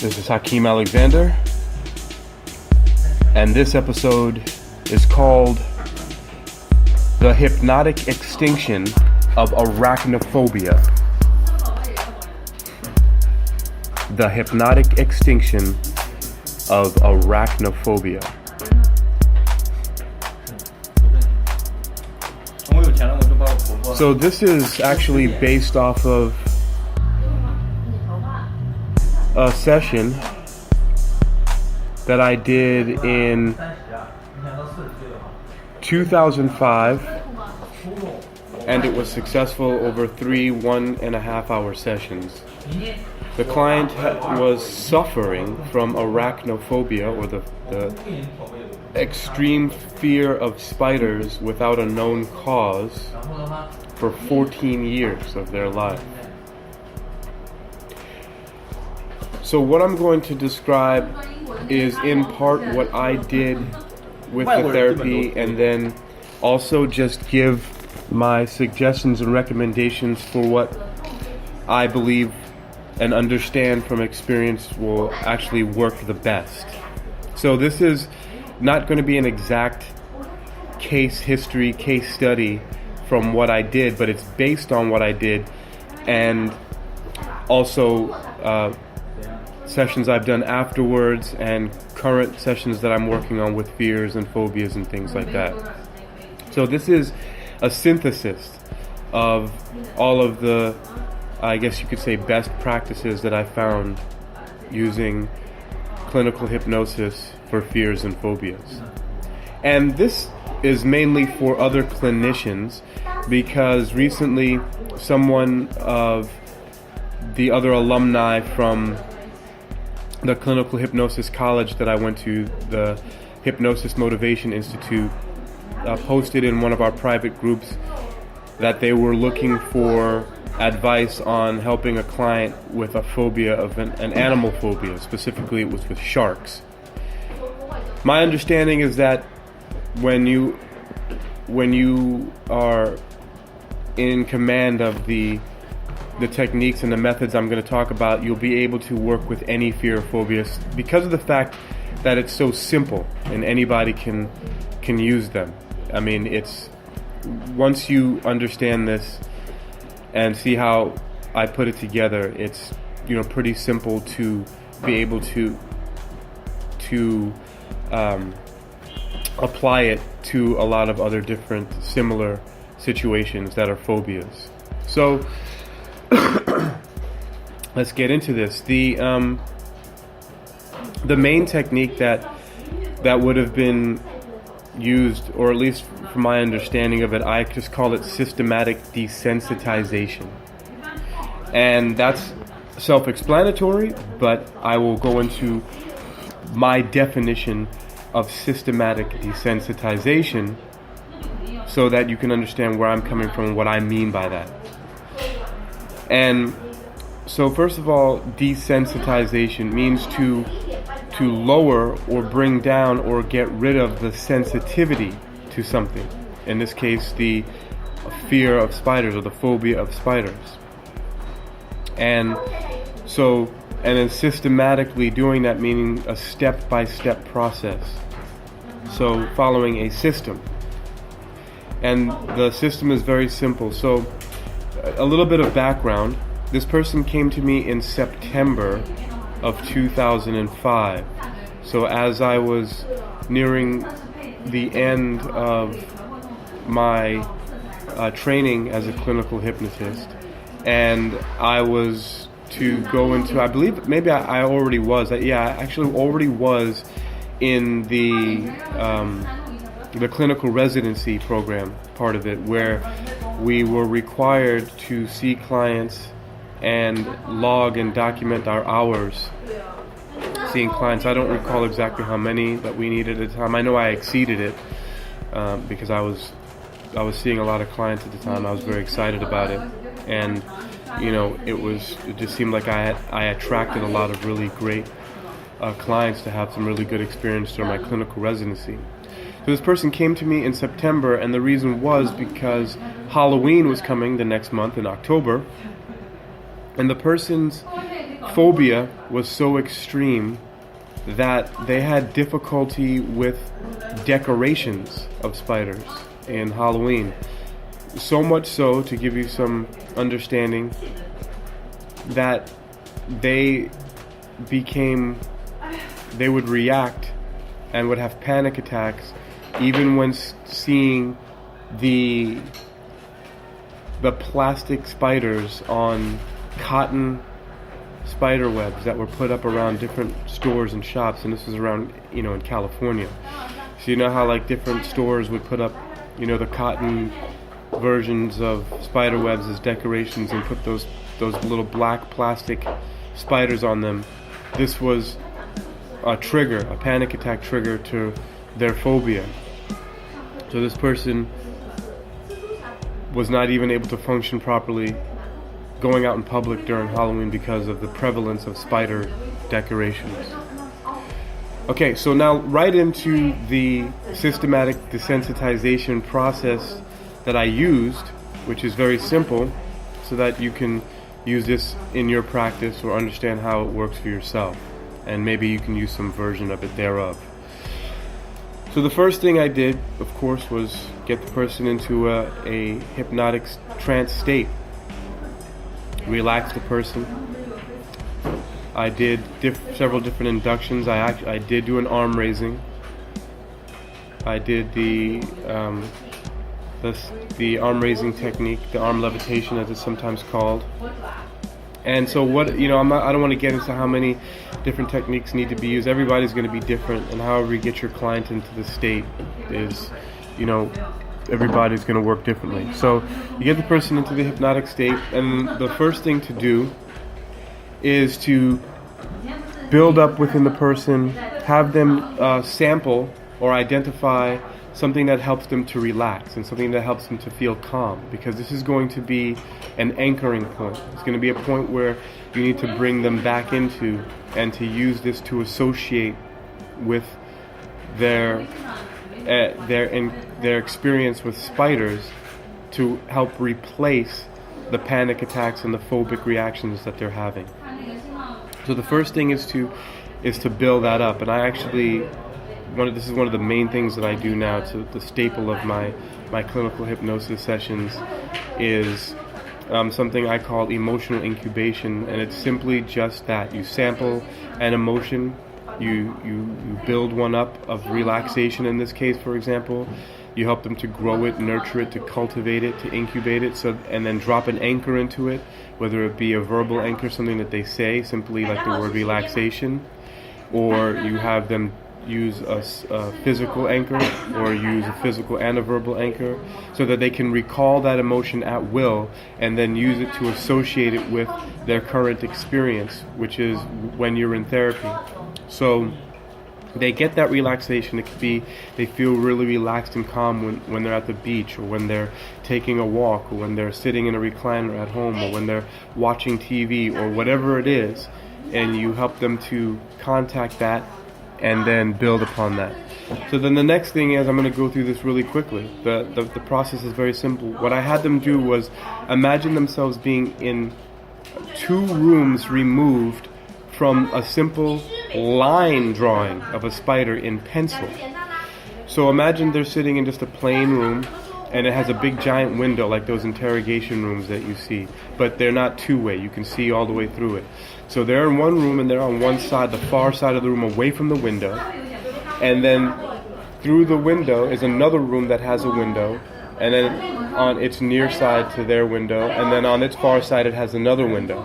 This is Hakeem Alexander, and this episode is called The Hypnotic Extinction of Arachnophobia. The Hypnotic Extinction of Arachnophobia. So this is actually based off of a session that I did in 2005, and it was successful over 3 1.5-hour sessions. The client was suffering from arachnophobia, or the extreme fear of spiders without a known cause, for 14 years of their life. So what I'm going to describe is in part what I did with the therapy, and then also just give my suggestions and recommendations for what I believe and understand from experience will actually work the best. So this is not going to be an exact case history, case study from what I did, but it's based on what I did, and also sessions I've done afterwards and current sessions that I'm working on with fears and phobias and things like that. So this is a synthesis of all of the, I guess you could say, best practices that I found using clinical hypnosis for fears and phobias. And this is mainly for other clinicians, because recently someone of the other alumni from the Clinical Hypnosis College that I went to, the Hypnosis Motivation Institute, posted in one of our private groups that they were looking for advice on helping a client with a phobia of an animal phobia. Specifically, it was with sharks. My understanding is that when you are in command of the techniques and the methods I'm going to talk about, you'll be able to work with any fear or phobias because of the fact that it's so simple and anybody can use them. I mean, it's once you understand this and see how I put it together, it's pretty simple to be able to apply it to a lot of other different similar situations that are phobias. So let's get into this. The main technique that would have been used, or at least from my understanding of it, I just call it systematic desensitization. And that's self-explanatory, but I will go into my definition of systematic desensitization so that you can understand where I'm coming from and what I mean by that. And so first of all, desensitization means to lower or bring down or get rid of the sensitivity to something. In this case, the fear of spiders, or the phobia of spiders. And then systematically doing that, meaning a step-by-step process. So following a system. And the system is very simple. So a little bit of background. This person came to me in September of 2005. So as I was nearing the end of my training as a clinical hypnotist, and I was to go into, I believe maybe I already was, I actually already was in the clinical residency program part of it, where we were required to see clients and log and document our hours seeing clients. I don't recall exactly how many that we needed at the time. I know I exceeded it because I was seeing a lot of clients at the time. I was very excited about it, and it just seemed like I attracted a lot of really great clients to have some really good experience during my clinical residency. So this person came to me in September, and the reason was because Halloween was coming the next month in October, and the person's phobia was so extreme that they had difficulty with decorations of spiders in Halloween. So much so, to give you some understanding, that they would react and would have panic attacks even when seeing the plastic spiders on cotton spider webs that were put up around different stores and shops. And this was around, in California. So you know how like different stores would put up, the cotton versions of spider webs as decorations and put those little black plastic spiders on them. This was a panic attack trigger to their phobia. So this person was not even able to function properly going out in public during Halloween because of the prevalence of spider decorations. Okay, so now right into the systematic desensitization process that I used, which is very simple, so that you can use this in your practice or understand how it works for yourself, and maybe you can use some version of it thereof. So the first thing I did, of course, was get the person into a hypnotic trance state. Relax the person. I did several different inductions. I did do an arm raising. I did the arm raising technique, the arm levitation as it's sometimes called. And so I don't want to get into how many different techniques need to be used. Everybody's going to be different, and however you get your client into the state is, everybody's going to work differently. So you get the person into the hypnotic state, and the first thing to do is to build up within the person, have them sample or identify something that helps them to relax and something that helps them to feel calm, because this is going to be an anchoring point. It's going to be a point where you need to bring them back into and to use this to associate with their experience with spiders to help replace the panic attacks and the phobic reactions that they're having. So the first thing is to build that up, and I actually this is one of the main things that I do now. It's the staple of my clinical hypnosis sessions is something I call emotional incubation, and it's simply just that. You sample an emotion, you build one up of relaxation in this case, for example. You help them to grow it, nurture it, to cultivate it, to incubate it, and then drop an anchor into it, whether it be a verbal anchor, something that they say, simply like the word relaxation, or you have them use a physical anchor, or use a physical and a verbal anchor, so that they can recall that emotion at will and then use it to associate it with their current experience, which is when you're in therapy. So they get that relaxation. It could be they feel really relaxed and calm when they're at the beach, or when they're taking a walk, or when they're sitting in a recliner at home, or when they're watching TV, or whatever it is, and you help them to contact that and then build upon that. So then the next thing is, I'm going to go through this really quickly. The process is very simple. What I had them do was imagine themselves being in 2 rooms removed from a simple line drawing of a spider in pencil. So imagine they're sitting in just a plain room, and it has a big giant window like those interrogation rooms that you see, but they're not two-way. You can see all the way through it. So they're in one room, and they're on one side, the far side of the room, away from the window, and then through the window is another room that has a window, and then on its near side to their window, and then on its far side it has another window.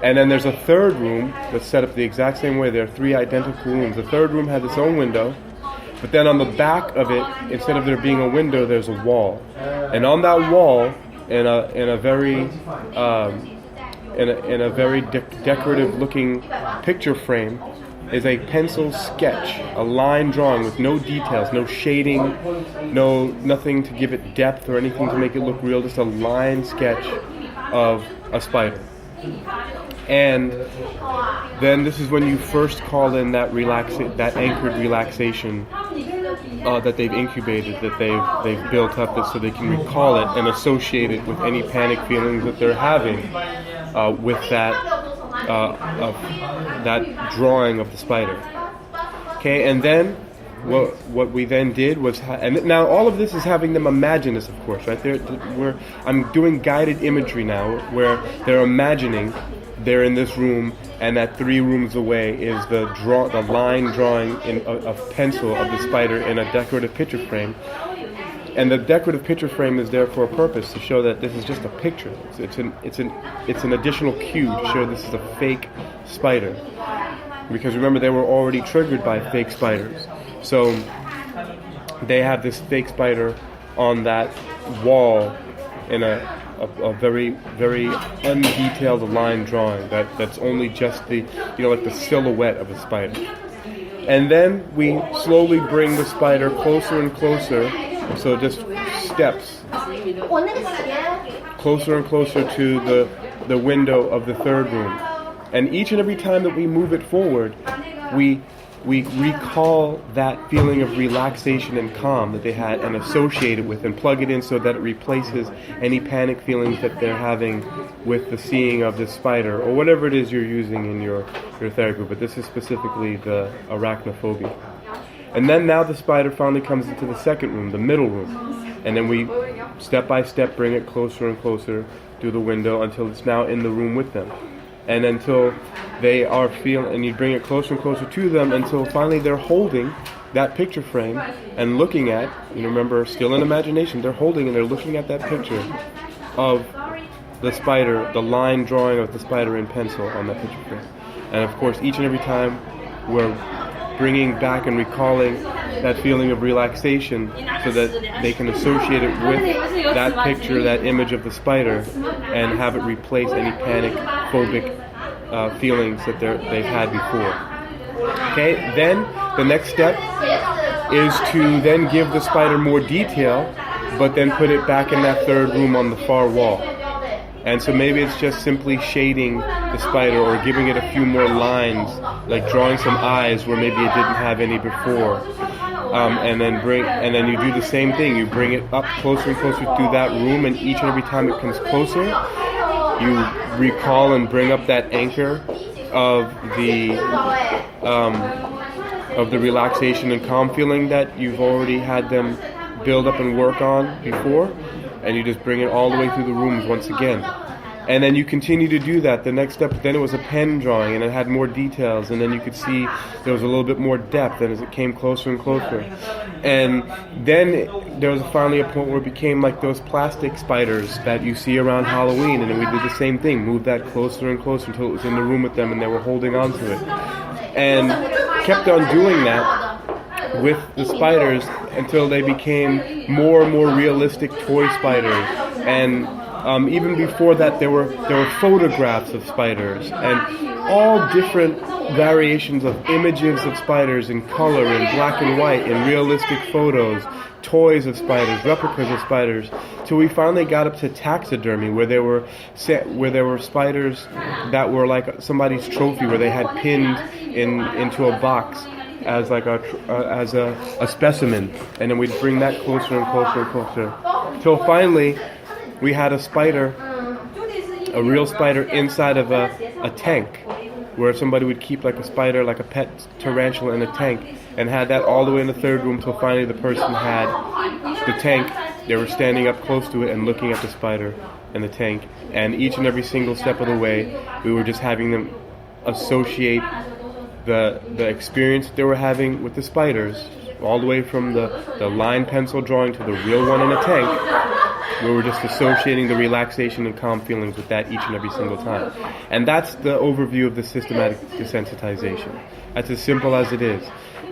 And then there's a third room that's set up the exact same way. There are 3 identical rooms. The third room has its own window, but then on the back of it, instead of there being a window, there's a wall. And on that wall, in a very decorative looking picture frame, is a pencil sketch, a line drawing with no details, no shading, nothing to give it depth or anything to make it look real, just a line sketch of a spider. And then this is when you first call in that anchored relaxation that they've incubated, that they've built up, so they can recall it and associate it with any panic feelings that they're having with that of that drawing of the spider. Okay, and then what we then did was, and now all of this is having them imagine this, of course, right? I'm doing guided imagery now, where they're imagining they're in this room, and that 3 rooms away is the line drawing of pencil of the spider in a decorative picture frame. And the decorative picture frame is there for a purpose, to show that this is just a picture. It's an additional cue to show this is a fake spider. Because remember, they were already triggered by fake spiders. So they have this fake spider on that wall in a very, very undetailed line drawing that's only just the, like the silhouette of a spider. And then we slowly bring the spider closer and closer, so just steps closer and closer to the window of the 3rd room. And each and every time that we move it forward, we recall that feeling of relaxation and calm that they had and associate it with, and plug it in so that it replaces any panic feelings that they're having with the seeing of the spider, or whatever it is you're using in your therapy. But this is specifically the arachnophobia. And then now the spider finally comes into the 2nd room, the middle room. And then we, step by step, bring it closer and closer through the window until it's now in the room with them. And until they are and you bring it closer and closer to them until finally they're holding that picture frame and looking at, remember, still in imagination, they're holding and they're looking at that picture of the spider, the line drawing of the spider in pencil on that picture frame. And of course, each and every time we're bringing back and recalling that feeling of relaxation so that they can associate it with that picture, that image of the spider, and have it replace any panic, phobic feelings that they've had before. Okay, then the next step is to then give the spider more detail, but then put it back in that 3rd room on the far wall. And so maybe it's just simply shading the spider, or giving it a few more lines, like drawing some eyes where maybe it didn't have any before. And then you do the same thing. You bring it up closer and closer through that room, and each and every time it comes closer, you recall and bring up that anchor of the relaxation and calm feeling that you've already had them build up and work on before. And you just bring it all the way through the rooms once again. And then you continue to do that. The next step, then it was a pen drawing, and it had more details, and then you could see there was a little bit more depth, and as it came closer and closer. And then there was finally a point where it became like those plastic spiders that you see around Halloween, and then we did the same thing, moved that closer and closer until it was in the room with them and they were holding on to it. And kept on doing that with the spiders until they became more and more realistic toy spiders. And even before that, there were photographs of spiders, and all different variations of images of spiders in color, in black and white, in realistic photos, toys of spiders, replicas of spiders, till we finally got up to taxidermy, where there were spiders that were like somebody's trophy, where they had pinned into a box as like a specimen, and then we'd bring that closer and closer and closer, till finally we had a real spider inside of a tank, where somebody would keep like a spider, like a pet tarantula in a tank, and had that all the way in the 3rd room till finally the person had the tank. They were standing up close to it and looking at the spider in the tank, and each and every single step of the way we were just having them associate the experience they were having with the spiders, all the way from the line pencil drawing to the real one in a tank. We were just associating the relaxation and calm feelings with that each and every single time. And that's the overview of the systematic desensitization. That's as simple as it is.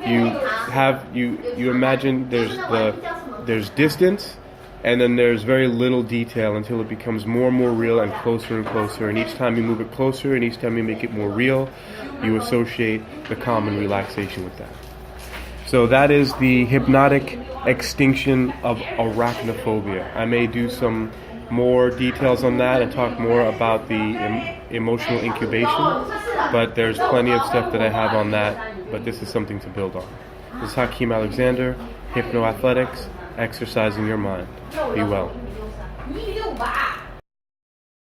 You imagine there's distance, and then there's very little detail until it becomes more and more real and closer. And each time you move it closer, and each time you make it more real, you associate the calm and relaxation with that. So that is the hypnotic extinction of arachnophobia. I may do some more details on that and talk more about the emotional incubation, but there's plenty of stuff that I have on that, but this is something to build on. This is Hakeem Alexander, Hypnoathletics, exercising your mind. Be well.